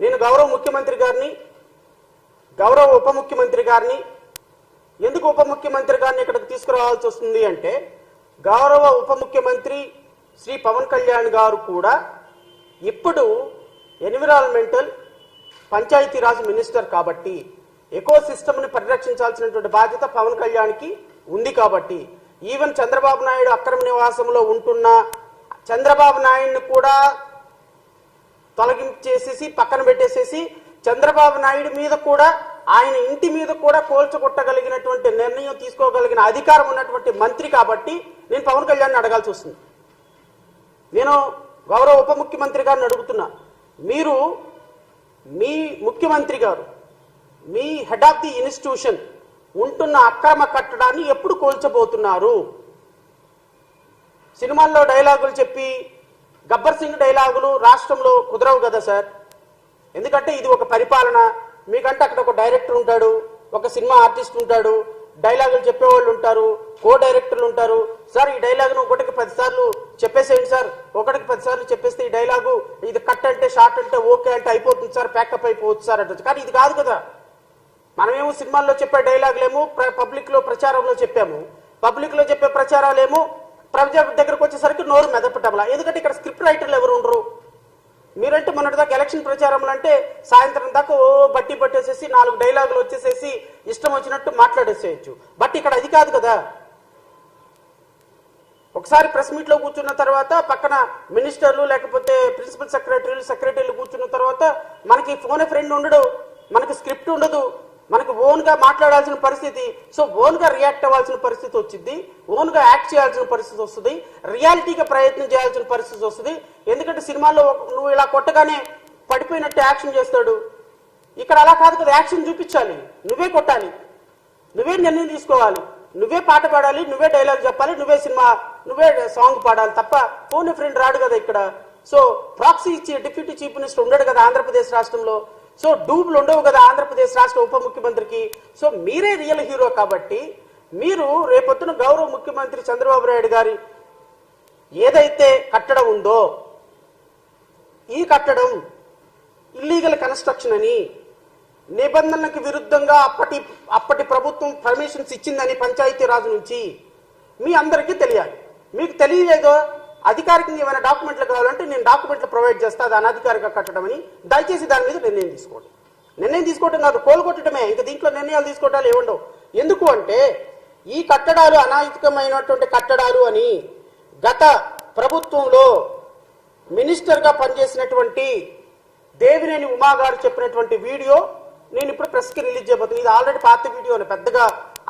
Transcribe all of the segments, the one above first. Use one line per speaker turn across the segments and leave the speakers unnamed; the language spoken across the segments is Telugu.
నేను గౌరవ ముఖ్యమంత్రి గారిని, గౌరవ ఉప ముఖ్యమంత్రి గారిని, ఎందుకు ఉప ముఖ్యమంత్రి గారిని ఇక్కడికి తీసుకురావాల్సి వస్తుంది అంటే, గౌరవ ఉప ముఖ్యమంత్రి శ్రీ పవన్ కళ్యాణ్ గారు కూడా ఇప్పుడు ఎన్విరాన్మెంటల్ పంచాయతీరాజ్ మినిస్టర్ కాబట్టి ఎకో సిస్టమ్ని పరిరక్షించాల్సినటువంటి బాధ్యత పవన్ కళ్యాణ్కి ఉంది కాబట్టి, ఈవెన్ చంద్రబాబు నాయుడు అక్రమ నివాసంలో ఉంటున్న చంద్రబాబు నాయుడిని కూడా తొలగించేసేసి పక్కన పెట్టేసేసి చంద్రబాబు నాయుడు మీద కూడా, ఆయన ఇంటి మీద కూడా కోల్చగొట్టగలిగినటువంటి నిర్ణయం తీసుకోగలిగిన అధికారం ఉన్నటువంటి మంత్రి కాబట్టి నేను పవన్ కళ్యాణ్ని అడగాల్సి వస్తుంది. నేను గౌరవ ఉప ముఖ్యమంత్రి గారిని అడుగుతున్నా, మీరు మీ ముఖ్యమంత్రి గారు మీ హెడ్ ఆఫ్ ది ఇన్స్టిట్యూషన్ ఉంటున్న అక్రమ కట్టడాన్ని ఎప్పుడు కోల్చబోతున్నారు? సినిమాల్లో డైలాగులు చెప్పి గబ్బర్ సింగ్ డైలాగులు రాష్ట్రంలో కుదరవు కదా సార్. ఎందుకంటే ఇది ఒక పరిపాలన. మీకంటే అక్కడ ఒక డైరెక్టర్ ఉంటాడు, ఒక సినిమా ఆర్టిస్ట్ ఉంటాడు, డైలాగులు చెప్పేవాళ్ళు ఉంటారు, కో డైరెక్టర్లు ఉంటారు. సార్ ఈ డైలాగును ఒకటికి 10 సార్లు చెప్పేసేయండి సార్, ఒకటికి 10 సార్లు చెప్పేస్తే ఈ డైలాగు ఇది కట్ అంటే షార్ట్ అంటే ఓకే అంటే అయిపోతుంది సార్, ప్యాకప్ అయిపోవచ్చు సార్ అంటే. కానీ ఇది కాదు కదా. మనమేమో సినిమాల్లో చెప్పే డైలాగులేమో పబ్లిక్ లో ప్రచారంలో చెప్పాము, పబ్లిక్ లో చెప్పే ప్రచారాలేమో ప్రజల దగ్గరకు వచ్చేసరికి నోరు మెదపటంలా. ఎందుకంటే ఇక్కడ స్క్రిప్ట్ రైటర్లు ఎవరు ఉండరు. మీరంటే మొన్నటిదాకా ఎలక్షన్ ప్రచారంలో అంటే సాయంత్రం దాకా బట్టి పట్టేసేసి 4 డైలాగులు వచ్చేసేసి ఇష్టం వచ్చినట్టు మాట్లాడేసేయచ్చు. బట్ ఇక్కడ అది కాదు కదా. ఒకసారి ప్రెస్ మీట్ లో కూర్చున్న తర్వాత పక్కన మినిస్టర్లు లేకపోతే ప్రిన్సిపల్ సెక్రటరీలు కూర్చున్న తర్వాత మనకి ఫోన్ ఫ్రెండ్ ఉండడు, మనకి స్క్రిప్ట్ ఉండదు, మనకు ఓన్ గా మాట్లాడాల్సిన పరిస్థితి. సో ఓన్ గా రియాక్ట్ అవ్వాల్సిన పరిస్థితి వచ్చింది, ఓన్ గా యాక్ట్ చేయాల్సిన పరిస్థితి వస్తుంది, రియాలిటీగా ప్రయత్నం చేయాల్సిన పరిస్థితి వస్తుంది. ఎందుకంటే సినిమాల్లో నువ్వు ఇలా కొట్టగానే పడిపోయినట్టు యాక్షన్ చేస్తాడు. ఇక్కడ అలా కాదు కదా. యాక్షన్ చూపించాలి, నువ్వే కొట్టాలి, నువ్వే నిర్ణయం తీసుకోవాలి, నువ్వే పాట పాడాలి, నువ్వే డైలాగ్ చెప్పాలి, నువ్వే సాంగ్ పాడాలి తప్ప ఫోన్ ఫ్రెండ్ రాడు కదా ఇక్కడ. సో ప్రాక్సీ ఇచ్చి డిప్యూటీ చీఫ్ మినిస్టర్ ఉండడు కదా ఆంధ్రప్రదేశ్ రాష్ట్రంలో. సో డూబులు ఉండవు కదా ఆంధ్రప్రదేశ్ రాష్ట్ర ఉప ముఖ్యమంత్రికి. సో మీరే రియల్ హీరో కాబట్టి మీరు రేపొద్దున గౌరవ ముఖ్యమంత్రి చంద్రబాబు నాయుడు గారి ఏదైతే కట్టడం ఉందో, ఈ కట్టడం ఇల్లీగల్ కన్స్ట్రక్షన్ అని, నిబంధనలకు విరుద్ధంగా అప్పటి ప్రభుత్వం పర్మిషన్స్ ఇచ్చిందని పంచాయతీరాజ్ నుంచి మీ అందరికీ తెలియాలి. మీకు తెలియలేదో అధికారికంగా ఏమైనా డాక్యుమెంట్లు కావాలంటే నేను డాక్యుమెంట్లు ప్రొవైడ్ చేస్తా, అది అనధికారిక కట్టడం అని. దయచేసి దాని మీద నిర్ణయం తీసుకోండి. నిర్ణయం తీసుకోవటం కాదు, కోలుకొట్టడమే. ఇంకా దీంట్లో నిర్ణయాలు తీసుకోవటాలు ఏముండవు. ఎందుకు అంటే ఈ కట్టడాలు అనైతికమైనటువంటి కట్టడాలు అని గత ప్రభుత్వంలో మినిస్టర్గా పనిచేసినటువంటి దేవినేని ఉమా గారు చెప్పినటువంటి వీడియో నేను ఇప్పుడు ప్రెస్కి రిలీజ్ చేయబోతున్నాను. ఇది ఆల్రెడీ పాత వీడియోనే, పెద్దగా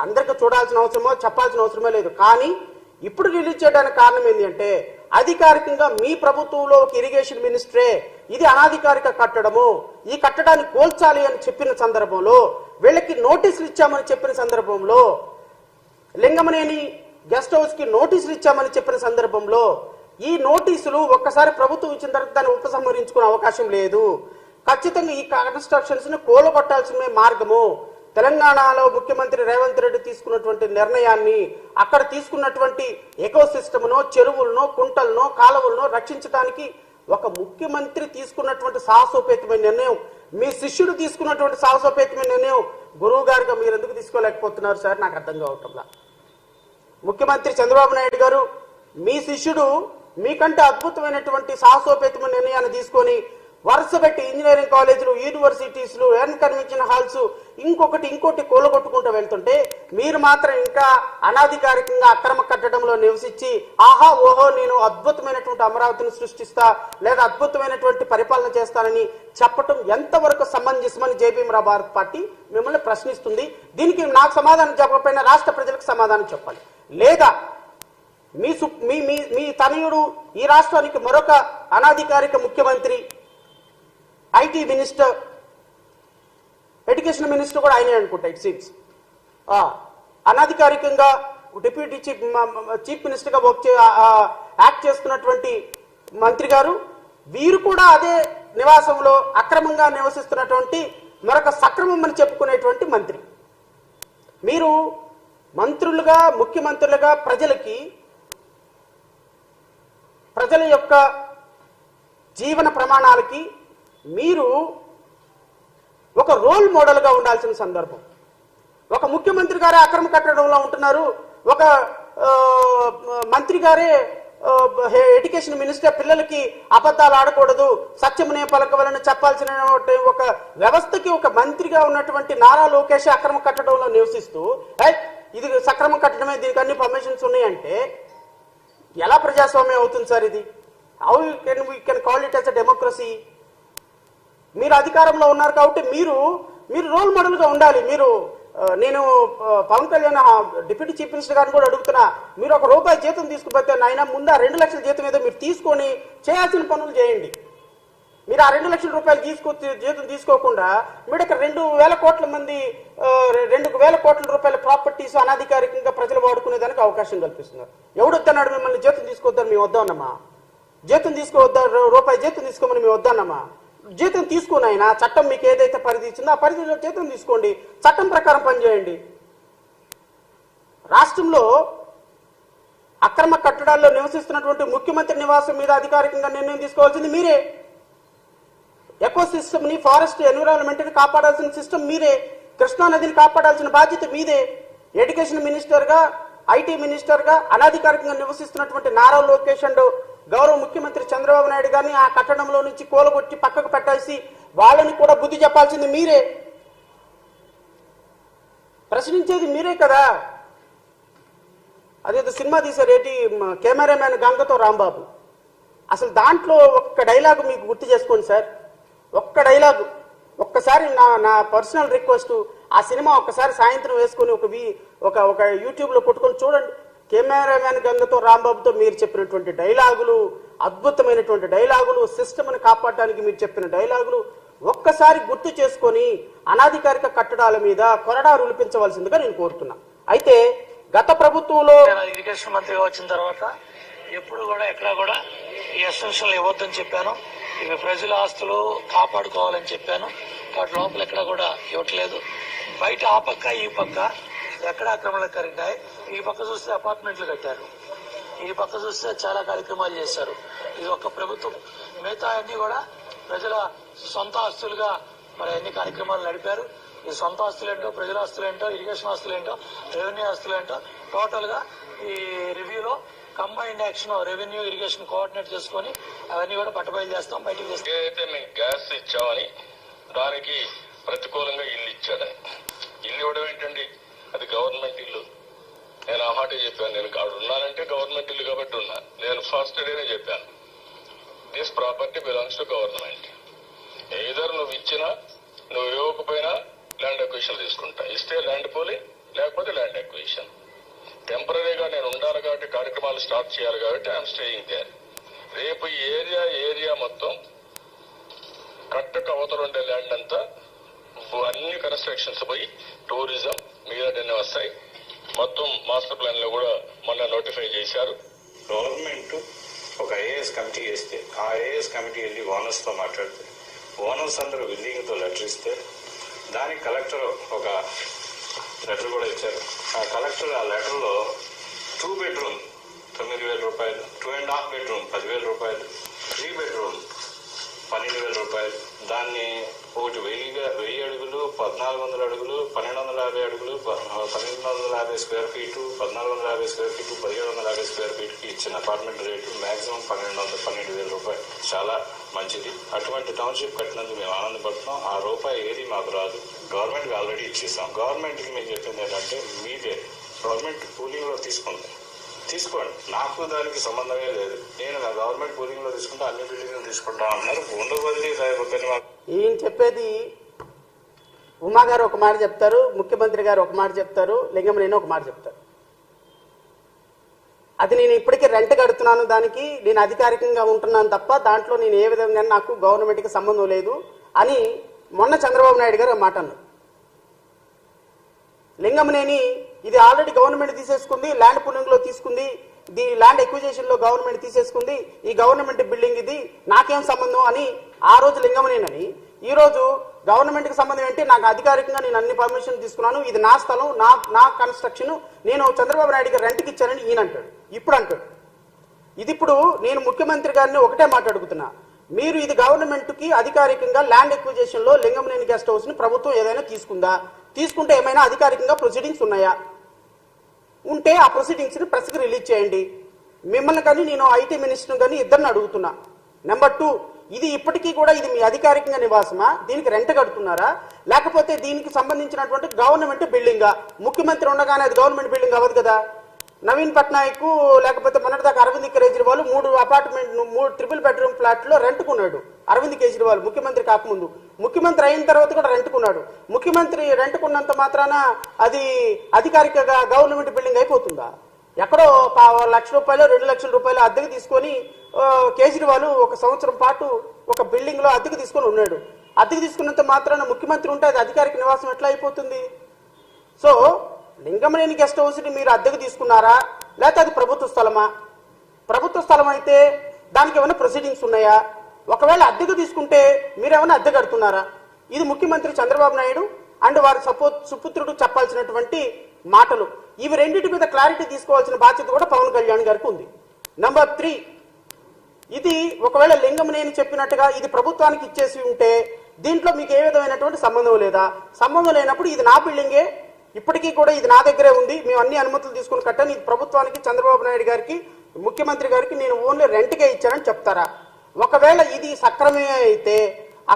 అందరికీ చూడాల్సిన అవసరమో చెప్పాల్సిన అవసరమే లేదు. కానీ ఇప్పుడు రిలీజ్ చేయడానికి కారణం ఏంటి అంటే, అధికారికంగా మీ ప్రభుత్వంలో ఒక ఇరిగేషన్ మినిస్టరే ఇది అనాధికారిక కట్టడము, ఈ కట్టడాన్ని కోల్చాలి అని చెప్పిన సందర్భంలో, వీళ్ళకి నోటీసులు ఇచ్చామని చెప్పిన సందర్భంలో, లింగమనేని గెస్ట్ హౌస్ కి నోటీసులు ఇచ్చామని చెప్పిన సందర్భంలో, ఈ నోటీసులు ఒక్కసారి ప్రభుత్వం ఇచ్చిన తర్వాత దాన్ని ఉపసంహరించుకునే అవకాశం లేదు. ఖచ్చితంగా ఈ కన్స్ట్రక్షన్స్ ని కూలగొట్టాల్సిన మార్గము. తెలంగాణలో ముఖ్యమంత్రి రేవంత్ రెడ్డి తీసుకున్నటువంటి నిర్ణయాన్ని, అక్కడ తీసుకున్నటువంటి ఎకో సిస్టమ్ను, చెరువులను, కుంటలను, కాలువలను రక్షించడానికి ఒక ముఖ్యమంత్రి తీసుకున్నటువంటి సాహసోపేతమైన నిర్ణయం, మీ శిష్యుడు తీసుకున్నటువంటి సాహసోపేతమైన నిర్ణయం గురువు గారిగా మీరు ఎందుకు తీసుకోలేకపోతున్నారు సార్? నాకు అర్థం కావటంలా. ముఖ్యమంత్రి చంద్రబాబు నాయుడు గారు మీ శిష్యుడు మీకంటే అద్భుతమైనటువంటి సాహసోపేతమైన నిర్ణయాన్ని తీసుకొని వరుస పెట్టి ఇంజనీరింగ్ కాలేజీలు, యూనివర్సిటీస్లు, కన్వెన్షన్ హాల్స్ ఇంకోటి కూలగొట్టుకుంటూ వెళ్తుంటే మీరు మాత్రం ఇంకా అనాధికారికంగా అక్రమ కట్టడంలో నివసించి ఆహా ఓహో నేను అద్భుతమైనటువంటి అమరావతిని సృష్టిస్తా లేదా అద్భుతమైనటువంటి పరిపాలన చేస్తానని చెప్పటం ఎంతవరకు సమంజసమని జేపీఎం భారత్ పార్టీ మిమ్మల్ని ప్రశ్నిస్తుంది. దీనికి నాకు సమాధానం చెప్పకపోయినా రాష్ట్ర ప్రజలకు సమాధానం చెప్పాలి. లేదా మీ తనయుడు ఈ రాష్ట్రానికి మరొక అనాధికారిక ముఖ్యమంత్రి, ఐటీ మినిస్టర్, ఎడ్యుకేషన్ మినిస్టర్ కూడా ఆయనే అనుకుంటా ఇట్ సీమ్స్, అనధికారికంగా డిప్యూటీ చీఫ్ మినిస్టర్గా యాక్ట్ చేస్తున్నటువంటి మంత్రి గారు, వీరు కూడా అదే నివాసంలో అక్రమంగా నివసిస్తున్నటువంటి మరొక సక్రమం అని చెప్పుకునేటువంటి మంత్రి. మీరు మంత్రులుగా, ముఖ్యమంత్రులుగా ప్రజల యొక్క జీవన ప్రమాణాలకి మీరు ఒక రోల్ మోడల్గా ఉండాల్సిన సందర్భం. ఒక ముఖ్యమంత్రి గారే అక్రమ కట్టడంలో ఉంటున్నారు, ఒక మంత్రి గారే ఎడ్యుకేషన్ మినిస్టర్ పిల్లలకి అబద్ధాలు ఆడకూడదు, సత్యమునే పలకవలని చెప్పాల్సిన ఒక వ్యవస్థకి ఒక మంత్రిగా ఉన్నటువంటి నారా లోకేష్ అక్రమ కట్టడంలో నివసిస్తూ ఇది సక్రమ కట్టడమే, దీనికి అన్ని పర్మిషన్స్ ఉన్నాయంటే ఎలా ప్రజాస్వామ్యం అవుతుంది సార్? ఇది how we can call it as a democracy? మీరు అధికారంలో ఉన్నారు కాబట్టి మీరు రోల్ మోడల్గా ఉండాలి. నేను Pawan Kalyan deputy chief minister గారిని కూడా అడుగుతున్నా, మీరు ₹1 జీతం తీసుకుపోతే నాయన ముందు 2 లక్షల జీతం ఏదో మీరు తీసుకొని చేయాల్సిన పనులు చేయండి. మీరు 2 లక్షల జీతం తీసుకోకుండా మీరు 2,000 కోట్ల మంది 2,000 కోట్ల రూపాయల ప్రాపర్టీస్ అనాధికారికంగా ప్రజలు వాడుకునేదానికి అవకాశం కల్పిస్తున్నారు. ఎవడొద్దన్నాడు మిమ్మల్ని జీతం తీసుకోవద్దని మేము వద్దన్నామా? జీతం తీసుకోవద్దా, ₹1 జీతం తీసుకోమని మేము వద్దన్నామా? జీతం తీసుకుని అయినా చట్టం మీకు ఏదైతే పరిధి ఇచ్చిందో ఆ పరిధిలో జీతం తీసుకోండి, చట్టం ప్రకారం పనిచేయండి. రాష్ట్రంలో అక్రమ కట్టడాల్లో నివసిస్తున్నటువంటి ముఖ్యమంత్రి నివాసం మీద అధికారికంగా నిర్ణయం తీసుకోవాల్సింది మీరే. ఎకో సిస్టమ్ ని, ఫారెస్ట్ ఎన్విరాన్మెంట్ ని కాపాడాల్సిన సిస్టమ్ మీరే. కృష్ణా నదిని కాపాడాల్సిన బాధ్యత మీదే. ఎడ్యుకేషన్ మినిస్టర్ గా, ఐటీ మినిస్టర్ గా అనాధికారికంగా నివసిస్తున్నటువంటి నారా లోకేష్ అండ్ గౌరవ ముఖ్యమంత్రి చంద్రబాబు నాయుడు గారిని ఆ కట్టడంలో నుంచి కూలగొట్టి పక్కకు పెట్టేసి వాళ్ళని కూడా బుద్ధి చెప్పాల్సింది మీరే. ప్రశ్నించేది మీరే కదా. అదేదో సినిమా తీశారు ఏంటి, కెమెరామ్యాన్ గంగతో రాంబాబు. అసలు దాంట్లో ఒక్క డైలాగు మీకు గుర్తు చేసుకోండి సార్, ఒక్క డైలాగు. ఒక్కసారి నా పర్సనల్ రిక్వెస్ట్, ఆ సినిమా ఒక్కసారి సాయంత్రం వేసుకొని ఒక యూట్యూబ్లో కొట్టుకొని చూడండి. కెమెరామ్యాన్ గంగతో రాంబాబుతో మీరు చెప్పినటువంటి డైలాగులు, అద్భుతమైనటువంటి డైలాగులు, సిస్టమ్ని కాపాడడానికి మీరు చెప్పిన డైలాగులు ఒక్కసారి గుర్తు చేసుకొని అనాధికారిక కట్టడాల మీద కొరడా రూపించవలసిందిగా నేను కోరుతున్నా. అయితే గత ప్రభుత్వంలో
ఇరిగేషన్ మంత్రిగా వచ్చిన తర్వాత ఎప్పుడు కూడా ఎక్కడా కూడా ఈ ఎక్స్టెన్షన్లు ఇవ్వద్దని చెప్పాను. ఇవి ప్రజల ఆస్తులు కాపాడుకోవాలని చెప్పాను. వాటి లోపల ఎక్కడ కూడా ఇవ్వట్లేదు. బయట ఆ పక్క ఈ పక్క ఎక్కడ ఆక్రమణలు జరిగాయి. ఈ పక్క చూస్తే అపార్ట్మెంట్లు కట్టారు, ఈ పక్క చూస్తే చాలా కార్యక్రమాలు చేశారు. ఇది ఒక ప్రభుత్వం. మిగతా అన్ని కూడా ప్రజల సొంత ఆస్తులుగా మరి అన్ని కార్యక్రమాలు నడిపారు. ఈ సొంత ఆస్తులు ఏంటో, ప్రజల ఆస్తులు ఏంటో, ఇరిగేషన్ ఆస్తులు ఏంటో, రెవెన్యూ ఆస్తులు ఏంటో టోటల్ గా ఈ రివ్యూలో combined action revenue irrigation coordinate చేసుకుని అవన్నీ కూడా పట్టుబయలు చేస్తాం, బయటకు చేస్తాం.
ఏదైతే మేము గ్యాస్ ఇచ్చామని దానికి ప్రతికూలంగా ఇల్లు ఇచ్చాడని, ఇల్లు ఇవ్వడం ఏంటండి, అది గవర్నమెంట్ ఇల్లు. నేను ఆ మాట చెప్పాను. నేను కాడు ఉన్నానంటే గవర్నమెంట్ ఇల్లు కాబట్టి ఉన్నా. నేను ఫస్ట్ డేనే చెప్పాను, this property belongs to government. Either నువ్వు ఇచ్చినా నువ్వు ఇవ్వకపోయినా ల్యాండ్ అక్విజిషన్ తీసుకుంటా. ఇస్తే ల్యాండ్ పోలింగ్, లేకపోతే ల్యాండ్ అక్విజిషన్. టెంపరీగా నేను ఉండాలి కాబట్టి కార్యక్రమాలు స్టార్ట్ చేయాలి కాబట్టి ఐఎమ్ స్టేయింగ్ దేర్. రేపు ఈ ఏరియా మొత్తం కట్టకు అవతల ఉండే ల్యాండ్ అంతా అన్ని కన్స్ట్రక్షన్స్ పోయి టూరిజం మిగతాన్ని వస్తాయి. మొత్తం మాస్టర్ ప్లాన్ లో కూడా మొన్న నోటిఫై చేశారు.
గవర్నమెంట్ ఒక ఐఏఎస్ కమిటీ వేస్తే ఆ ఐఏఎస్ కమిటీ వెళ్ళి ఓనర్స్ తో మాట్లాడితే ఓనర్స్ అందరూ విల్లింగ్ తో లెటర్ ఇస్తే దానికి కలెక్టర్ ఒక లెటర్ కూడా ఇచ్చారు. ఆ కలెక్టర్ ఆ లెటర్ లో 2 బెడ్రూమ్ 9,000 రూపాయలు, 2.5 బెడ్రూమ్ 10,000 రూపాయలు, 3 బెడ్రూమ్ 12,000 రూపాయలు, దాన్ని ఒకటి 1000 అడుగులు, 1,400 అడుగులు, 1,250 అడుగులు, 1,250 square feet, 1,450 square feet, 1,750 square feet కి ఇచ్చిన అపార్ట్మెంట్ రేటు మాక్సిమం 12,000 రూపాయలు. చాలా మంచిది. అటువంటి టౌన్షిప్ కట్టినందుకు మేము ఆనందపడుతున్నాం. ఆ రూపాయి ఏది మాకు రాదు, గవర్నమెంట్ కి ఆల్రెడీ ఇచ్చేసాం. గవర్నమెంట్ కి మేము చెప్పింది ఏంటంటే మీదే గవర్నమెంట్ కూలింగ్ లో తీసుకోండి, నాకు దానికి సంబంధమే లేదు. నేను నా గవర్నమెంట్ కూలింగ్ లో తీసుకుంటా, అన్ని బిల్డింగ్లు తీసుకుంటా అన్నారు. ఉండవల్లి
ఈయన చెప్పేది ఉమా గారు ఒక మాట చెప్తారు, ముఖ్యమంత్రి గారు ఒక మాట చెప్తారు, లింగమనేని ఒక మాట చెప్తారు. అది నేను ఇప్పటికీ రెంట్ కడుతున్నాను, దానికి నేను అధికారికంగా ఉంటున్నాను తప్ప దాంట్లో నేను ఏ విధంగా నాకు గవర్నమెంట్కి సంబంధం లేదు అని మొన్న చంద్రబాబు నాయుడు గారు మాట అన్నారు. లింగమనేని ఇది ఆల్రెడీ గవర్నమెంట్ తీసేసుకుంది, ల్యాండ్ పూలింగ్ లో తీసుకుంది, ఇది ల్యాండ్ ఎక్విజిషన్ లో గవర్నమెంట్ తీసేసుకుంది, ఈ గవర్నమెంట్ బిల్డింగ్ ఇది, నాకేం సంబంధం అని ఆ రోజు లింగమనేనని, ఈ రోజు గవర్నమెంట్ కి సంబంధం ఏంటి, నాకు అధికారికంగా నేను అన్ని పర్మిషన్ తీసుకున్నాను, ఇది నా స్థలం, నా కన్స్ట్రక్షన్, నేను చంద్రబాబు నాయుడు గారు రెంట్కి ఇచ్చానని ఈయన అంటాడు. ఇప్పుడు అంటాడు. ఇది ఇప్పుడు నేను ముఖ్యమంత్రి గారిని ఒకటే మాట అడుగుతున్నా, మీరు ఇది గవర్నమెంట్ కి అధికారికంగా ల్యాండ్ ఎక్విజిషన్ లో లింగంనేని గెస్ట్ హౌస్ ని ప్రభుత్వం ఏదైనా తీసుకుందా? తీసుకుంటే ఏమైనా అధికారికంగా ప్రొసీడింగ్స్ ఉన్నాయా? ఉంటే ఆ ప్రొసీడింగ్స్ ని ప్రెస్ కి రిలీజ్ చేయండి. మిమ్మల్ని కానీ నేను ఐటీ మినిస్టర్ కానీ ఇద్దరిని అడుగుతున్నా. నెంబర్ 2, ఇది ఇప్పటికీ కూడా ఇది మీ అధికారికంగా నివాసమా? దీనికి రెంట్ కడుతున్నారా? లేకపోతే దీనికి సంబంధించినటువంటి గవర్నమెంట్ బిల్డింగా? ముఖ్యమంత్రి ఉండగానే అది గవర్నమెంట్ బిల్డింగ్ అవ్వదు కదా. నవీన్ పట్నాయక్ లేకపోతే మొన్నటిదాకా Arvind Kejriwal 3 apartment 3 triple bedroom flat లో రెంట్కున్నాడు. అరవింద్ కేజ్రీవాల్ ముఖ్యమంత్రి కాకముందు, ముఖ్యమంత్రి అయిన తర్వాత కూడా రెంట్కున్నాడు. ముఖ్యమంత్రి రెంట్కున్నంత మాత్రాన అది అధికారికంగా గవర్నమెంట్ బిల్డింగ్ అయిపోతుందా? ఎక్కడో ₹1,00,000 ₹2,00,000 అద్దెకు తీసుకొని కేజ్రీవాల్ 1 సంవత్సరం పాటు ఒక బిల్డింగ్ లో అద్దెకు తీసుకొని ఉన్నాడు. అద్దెకు తీసుకున్నంత మాత్రాన ముఖ్యమంత్రి ఉంటే అది అధికారిక నివాసం ఎట్లా అయిపోతుంది? సో లింగంనేని గెస్ట్ హౌస్ ని మీరు అద్దెకు తీసుకున్నారా, లేకపోతే అది ప్రభుత్వ స్థలమా? ప్రభుత్వ స్థలం అయితే దానికి ఏమైనా ప్రొసీడింగ్స్ ఉన్నాయా? ఒకవేళ అద్దెకు తీసుకుంటే మీరేమైనా అద్దె కడుతున్నారా? ఇది ముఖ్యమంత్రి చంద్రబాబు నాయుడు అండ్ వారి సుపుత్రుడు చెప్పాల్సినటువంటి మాటలు. ఇవి రెండింటి మీద క్లారిటీ తీసుకోవాల్సిన బాధ్యత కూడా పవన్ కళ్యాణ్ గారికి ఉంది. నెంబర్ 3, ఇది ఒకవేళ లింగంనేని చెప్పినట్టుగా ఇది ప్రభుత్వానికి ఇచ్చేసి ఉంటే దీంట్లో మీకు ఏ విధమైనటువంటి సంబంధం లేదా? సంబంధం లేనప్పుడు ఇది నా బిల్డింగే, ఇప్పటికీ కూడా ఇది నా దగ్గరే ఉంది, మేము అన్ని అనుమతులు తీసుకుని కట్టాను, ఇది ప్రభుత్వానికి చంద్రబాబు నాయుడు గారికి ముఖ్యమంత్రి గారికి నేను ఓన్లీ రెంట్కే ఇచ్చానని చెప్తారా? ఒకవేళ ఇది సక్రమే అయితే,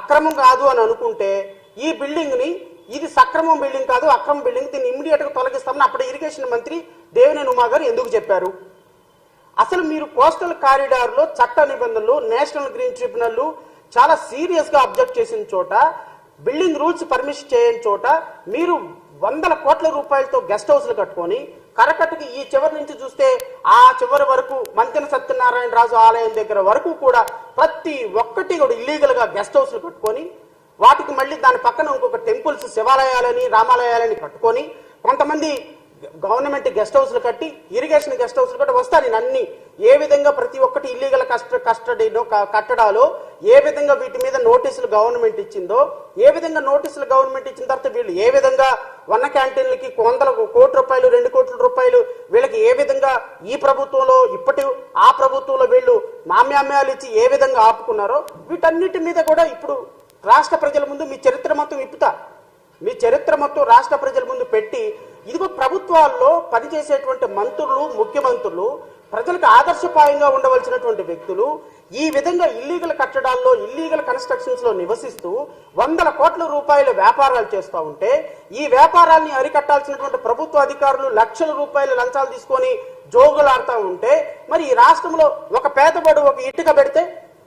అక్రమం కాదు అని అనుకుంటే ఈ బిల్డింగ్ ని ఇది సక్రమం బిల్డింగ్ కాదు అక్రమ బిల్డింగ్, దీన్ని ఇమ్మీడియట్ గా తొలగిస్తామని అప్పుడు ఇరిగేషన్ మంత్రి దేవినేని ఉమా గారు ఎందుకు చెప్పారు? అసలు మీరు కోస్టల్ కారిడార్ లో చట్ట నిబంధనలు, నేషనల్ గ్రీన్ ట్రిబ్యునల్ చాలా సీరియస్ గా అబ్జెక్ట్ చేసిన చోట, బిల్డింగ్ రూల్స్ పర్మిషన్ చేయని చోట మీరు ₹100 కోట్ల గెస్ట్ హౌస్లు కట్టుకొని కరకట్టుకి ఈ చివరి నుంచి చూస్తే ఆ చివరి వరకు మంతెన సత్యనారాయణ రాజు ఆలయం దగ్గర వరకు కూడా ప్రతి ఒక్కటి కూడా ఇల్లీగల్ గా గెస్ట్ హౌస్లు కట్టుకొని వాటికి మళ్ళీ దాని పక్కన ఇంకొక టెంపుల్స్, శివాలయాలని, రామాలయాలని కట్టుకొని కొంతమంది గవర్నమెంట్ గెస్ట్ హౌస్లు కట్టి, ఇరిగేషన్ గెస్ట్ హౌస్లు కట్టి వస్తాను నేను అన్ని ఏ విధంగా ప్రతి ఒక్కటి ఇల్లీగల్ కస్టడీలో కట్టడాలో ఏ విధంగా వీటి మీద నోటీసులు గవర్నమెంట్ ఇచ్చిందో, ఏ విధంగా నోటీసులు గవర్నమెంట్ ఇచ్చిన తర్వాత వీళ్ళు ఏ విధంగా వన్న క్యాంటీన్లకి ₹100 కోట్ల ₹2 కోట్ల వీళ్ళకి ఏ విధంగా ఈ ప్రభుత్వంలో ఆ ప్రభుత్వంలో వీళ్ళు మామ్యామ్యాలు ఇచ్చి ఏ విధంగా ఆపుకున్నారో వీటన్నిటి మీద కూడా ఇప్పుడు రాష్ట్ర ప్రజల ముందు మీ చరిత్ర మొత్తం విప్పుతా, మీ చరిత్ర మొత్తం రాష్ట్ర ప్రజల ముందు పెట్టి, ఇదిగో ప్రభుత్వాల్లో పనిచేసేటువంటి మంత్రులు, ముఖ్యమంత్రులు, ప్రజలకు ఆదర్శపాయంగా ఉండవలసినటువంటి వ్యక్తులు ఈ విధంగా ఇల్లీగల్ కట్టడాల్లో, ఇల్లీగల్ కన్స్ట్రక్షన్స్ లో నివసిస్తూ ₹100 కోట్ల వ్యాపారాలు చేస్తూ ఉంటే, ఈ వ్యాపారాన్ని అరికట్టాల్సినటువంటి ప్రభుత్వ అధికారులు లక్షల రూపాయలు లంచాలు తీసుకొని జోగులాడుతూ ఉంటే, మరి ఈ రాష్ట్రంలో ఒక పేదవాడు ఒక ఇటుక పెడితే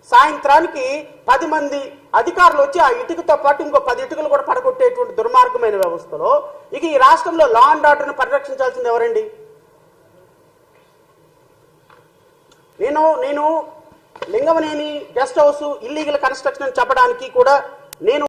సాయంత్రానికి 10 మంది అధికారులు వచ్చి ఆ ఇటుకతో పాటు ఇంకో 10 ఇటుకలు కూడా పడగొట్టేటువంటి దుర్మార్గమైన వ్యవస్థలో ఇక ఈ రాష్ట్రంలో లా అండ్ ఆర్డర్ని పరిరక్షించాల్సింది ఎవరండి? నేను Lingamaneni guest house illegal construction చెప్పడానికి కూడా నేను